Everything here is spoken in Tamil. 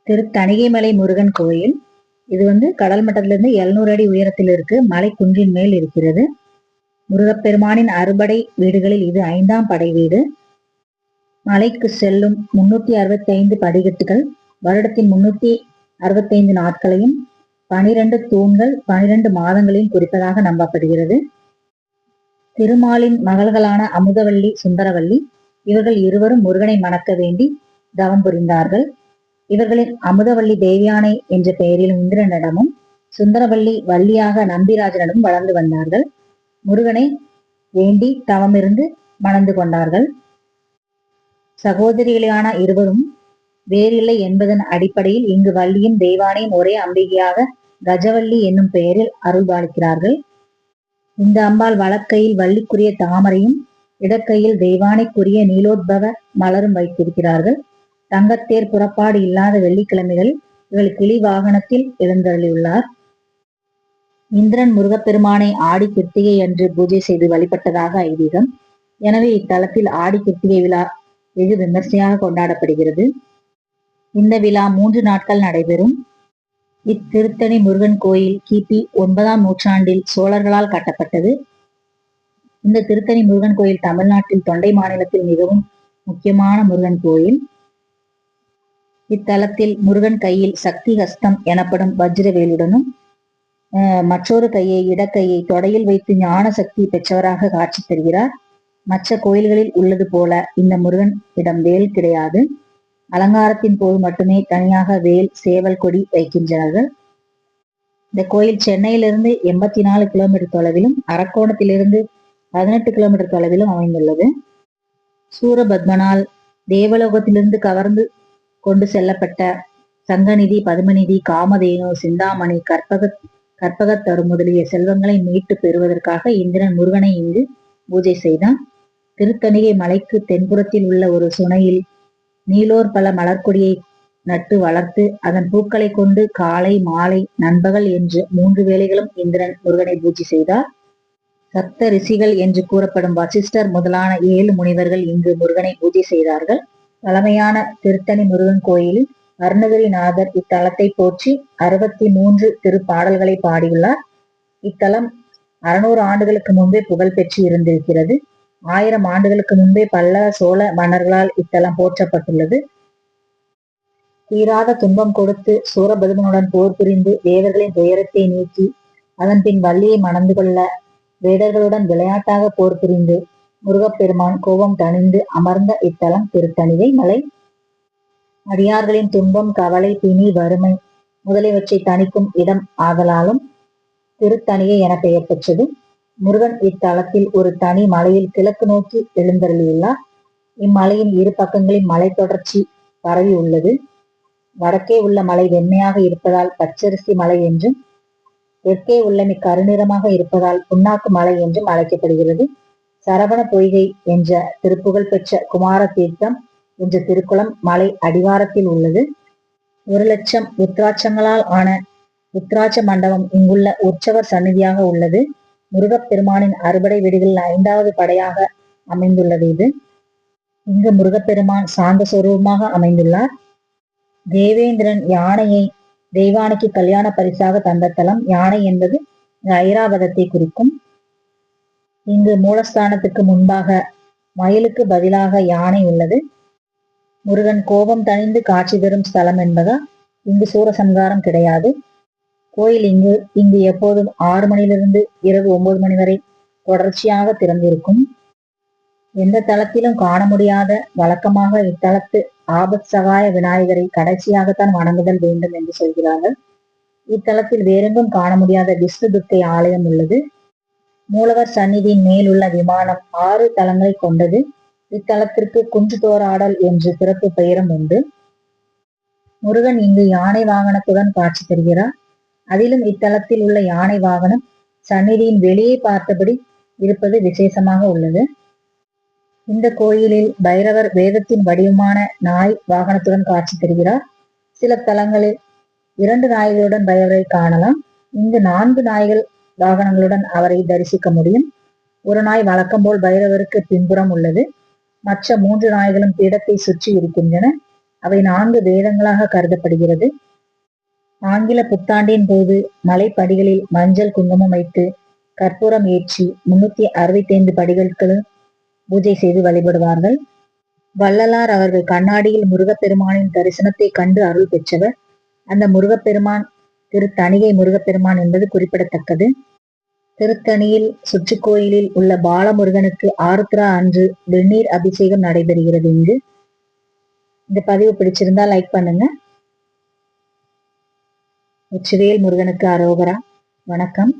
திருத்தணிகைமலை முருகன் கோயில். இது கடல் மட்டத்திலிருந்து 700 அடி உயரத்தில் இருக்கு. மலை குன்றின் மேல் இருக்கிறது. முருகப்பெருமானின் அறுபடை வீடுகளில் இது 5ஆம் படை வீடு. மலைக்கு செல்லும் 365 படிக்கட்டுகள், வருடத்தின் 365 நாட்களையும் 12 தூண்கள் 12 மாதங்களையும் குறிப்பதாக நம்பப்படுகிறது. திருமாலின் மகள்களான அமுதவல்லி, சுந்தரவல்லி இவர்கள் இருவரும் முருகனை மணக்க வேண்டி தவம் புரிந்தார்கள். இவர்களின் அமுதவல்லி தேவியானை என்ற பெயரில் இந்திரனிடமும், சுந்தரவல்லி வள்ளியாக நம்பிராஜனிடமும் வளர்ந்து வந்தார்கள். முருகனை வேண்டி தவமிருந்து மணந்து கொண்டார்கள். சகோதரிகளான இருவரும் வேறில்லை என்பதன் அடிப்படையில் இங்கு வள்ளியும் தெய்வானையும் ஒரே அம்பிகையாக கஜவல்லி என்னும் பெயரில் அருள்பாலிக்கிறார்கள். இந்த அம்பாள் வலக்கையில் வள்ளிக்குரிய தாமரையும் இடக்கையில் தெய்வானைக்குரிய நீலோத்பவ மலரும் வைத்திருக்கிறார்கள். தங்கத்தேர் புறப்பாடு இல்லாத வெள்ளிக்கிழமைகள் இவள் கிளி வாகனத்தில் எழுந்தருளியுள்ளார். இந்திரன் முருகப்பெருமானை ஆடி கிருத்திகை அன்று பூஜை செய்து வழிபட்டதாக ஐதீகம். எனவே இத்தலத்தில் ஆடி கிருத்திகை விழா வெகு விமர்சையாக கொண்டாடப்படுகிறது. இந்த விழா 3 நாட்கள் நடைபெறும். இத்திருத்தணி முருகன் கோயில் கிபி 9ஆம் நூற்றாண்டில் சோழர்களால் கட்டப்பட்டது. இந்த திருத்தணி முருகன் கோயில் தமிழ்நாட்டில் தொண்டை மாநிலத்தில் மிகவும் முக்கியமான முருகன் கோயில். இத்தலத்தில் முருகன் கையில் சக்தி ஹஸ்தம் எனப்படும் வஜ்ரவேலுடனும், மற்றொரு கையை இடக்கையை தொடையில் வைத்து ஞான சக்தி பெற்றவராக காட்சி தருகிறார். மற்ற கோயில்களில் உள்ளது போல இந்த முருகன் இடம் வேல் கிடையாது. அலங்காரத்தின் போது மட்டுமே தனியாக வேல், சேவல் கொடி வைக்கின்றனர். இந்த கோயில் சென்னையிலிருந்து 84 கிலோமீட்டர் தொலைவிலும், அரக்கோணத்திலிருந்து 18 கிலோமீட்டர் தொலைவிலும் அமைந்துள்ளது. சூரபத்மனால் தேவலோகத்திலிருந்து கவர்ந்து கொண்டு செல்லப்பட்ட சங்கநிதி, பதுமநிதி, காமதேனு, சிந்தாமணி, கற்பகத்தரு முதலிய செல்வங்களை மீட்டு பெறுவதற்காக இந்திரன் முருகனை இங்கு பூஜை செய்தான். திருத்தணிகை மலைக்கு தென்புறத்தில் உள்ள ஒரு சுனையில் நீலோர் பல மலர்கொடியை நட்டு வளர்த்து அதன் பூக்களை கொண்டு காலை, மாலை, நண்பகல் என்று 3 வேளைகளும் இந்திரன் முருகனை பூஜை செய்தார். சப்த ரிஷிகள் என்று கூறப்படும் வசிஷ்டர் முதலான 7 முனிவர்கள் இங்கு முருகனை பூஜை செய்தார்கள். பழமையான திருத்தணி முருகன் கோயிலில் அருணகிரிநாதர் இத்தலத்தை போற்றி 63 திருப்பாடல்களை பாடியுள்ளார். இத்தலம் 600 ஆண்டுகளுக்கு முன்பே புகழ் பெற்று இருந்திருக்கிறது. 1000 ஆண்டுகளுக்கு முன்பே பல்லவ, சோழ மன்னர்களால் இத்தலம் போற்றப்பட்டுள்ளது. தீராத துன்பம் கொடுத்து சூரபதுமனுடன் போர் புரிந்து தேவர்களின் துயரத்தை நீக்கி அதன் பின் வள்ளியை மணந்து கொள்ள வேடர்களுடன் விளையாட்டாக போர் புரிந்து முருகப்பெருமான் கோபம் தணிந்து அமர்ந்த இத்தலம் திருத்தணிகை மலை. அடியார்களின் துன்பம், கவலை, பிணி, வறுமை முதலியவற்றை தணிக்கும் இடம் ஆதலாலும் திருத்தணிகை என பெயர் பெற்றது. முருகன் இத்தலத்தில் ஒரு தனி மலையில் கிழக்கு நோக்கி எழுந்தருளியுள்ளார். இம்மலையின் 2 பக்கங்களில் மலை தொடர்ச்சி பரவி உள்ளது. வடக்கே உள்ள மலை வெண்மையாக இருப்பதால் பச்சரிசி மலை என்றும், தெற்கே உள்ள கருநிறமாக இருப்பதால் புண்ணாக்கு மலை என்றும் அழைக்கப்படுகிறது. சரவண பொய்கை என்ற திருப்புகழ் பெற்ற குமார தீர்த்தம் என்ற திருக்குளம் மலை அடிவாரத்தில் உள்ளது. 1,00,000 உத்ராட்சங்களால் ஆன உத்ராட்ச மண்டபம் இங்குள்ள உற்சவர் சந்நிதியாக உள்ளது. முருகப்பெருமானின் அறுபடை வீடுகளில் 5வது படையாக அமைந்துள்ளது இது. இங்கு முருகப்பெருமான் சாந்த சொரூபமாக அமைந்துள்ளார். தேவேந்திரன் யானையை தெய்வானைக்கு கல்யாண பரிசாக தந்த தலம். யானை என்பது ஐராவதத்தை குறிக்கும். இங்கு மூலஸ்தானத்துக்கு முன்பாக மயிலுக்கு பதிலாக யானை உள்ளது. முருகன் கோபம் தணிந்து காட்சி தரும் ஸ்தலம் என்பதால் இங்கு சூரசம்காரம் கிடையாது. கோயில் இங்கு எப்போதும் 6 மணியிலிருந்து இரவு 9 மணி வரை தொடர்ச்சியாக திறந்திருக்கும். எந்த தளத்திலும் காண முடியாத வழக்கமாக இத்தலத்து ஆபத் சகாய விநாயகரை கடைசியாகத்தான் வணங்குதல் வேண்டும் என்று சொல்கிறார்கள். இத்தலத்தில் வேறெங்கும் காண முடியாத விஷ்ணு துர்க்கை ஆலயம் உள்ளது. மூலவர் சந்நிதியின் மேல் உள்ள விமானம் 6 தலங்களை கொண்டது. இத்தலத்திற்கு குன்று தோராடல் என்று சிறப்பு பெயரும் உண்டு. முருகன் இங்கு யானை வாகனத்துடன் காட்சி தருகிறார். அதிலும் இத்தலத்தில் உள்ள யானை வாகனம் சந்நிதியின் வெளியே பார்த்தபடி இருப்பது விசேஷமாக உள்ளது. இந்த கோயிலில் பைரவர் வேதத்தின் வடிவமான நாய் வாகனத்துடன் காட்சி தருகிறார். சில தலங்களில் 2 நாய்களுடன் பைரவரை காணலாம். இங்கு 4 நாய்கள் வாகனங்களுடன் அவரை தரிசிக்க முடியும். ஒரு நாய் வழக்கம் போல் பைரவருக்கு பின்புறம் உள்ளது. மற்ற 3 நாய்களும் பீடத்தை சுற்றி இருக்கின்றன. அவை 4 வேதங்களாக கருதப்படுகிறது. ஆங்கில புத்தாண்டின் போது மலைப்படிகளில் மஞ்சள் குங்குமம் வைத்து கற்பூரம் ஏற்றி 365 படிகளுக்கு பூஜை செய்து வழிபடுவார்கள். வள்ளலார் அவர்கள் கண்ணாடியில் முருகப்பெருமானின் தரிசனத்தை கண்டு அருள் பெற்றவர். அந்த முருகப்பெருமான் திருத்தணிகை முருகப்பெருமான் என்பது குறிப்பிடத்தக்கது. திருத்தணியில் சுற்றுக்கோயிலில் உள்ள பாலமுருகனுக்கு ஆருத்ரா அன்று வெந்நீர் அபிஷேகம் நடைபெறுகிறது. இங்கு இந்த பதிவு பிடிச்சிருந்தா லைக் பண்ணுங்க. வெற்றிவேல் முருகனுக்கு அரோகரா. வணக்கம்.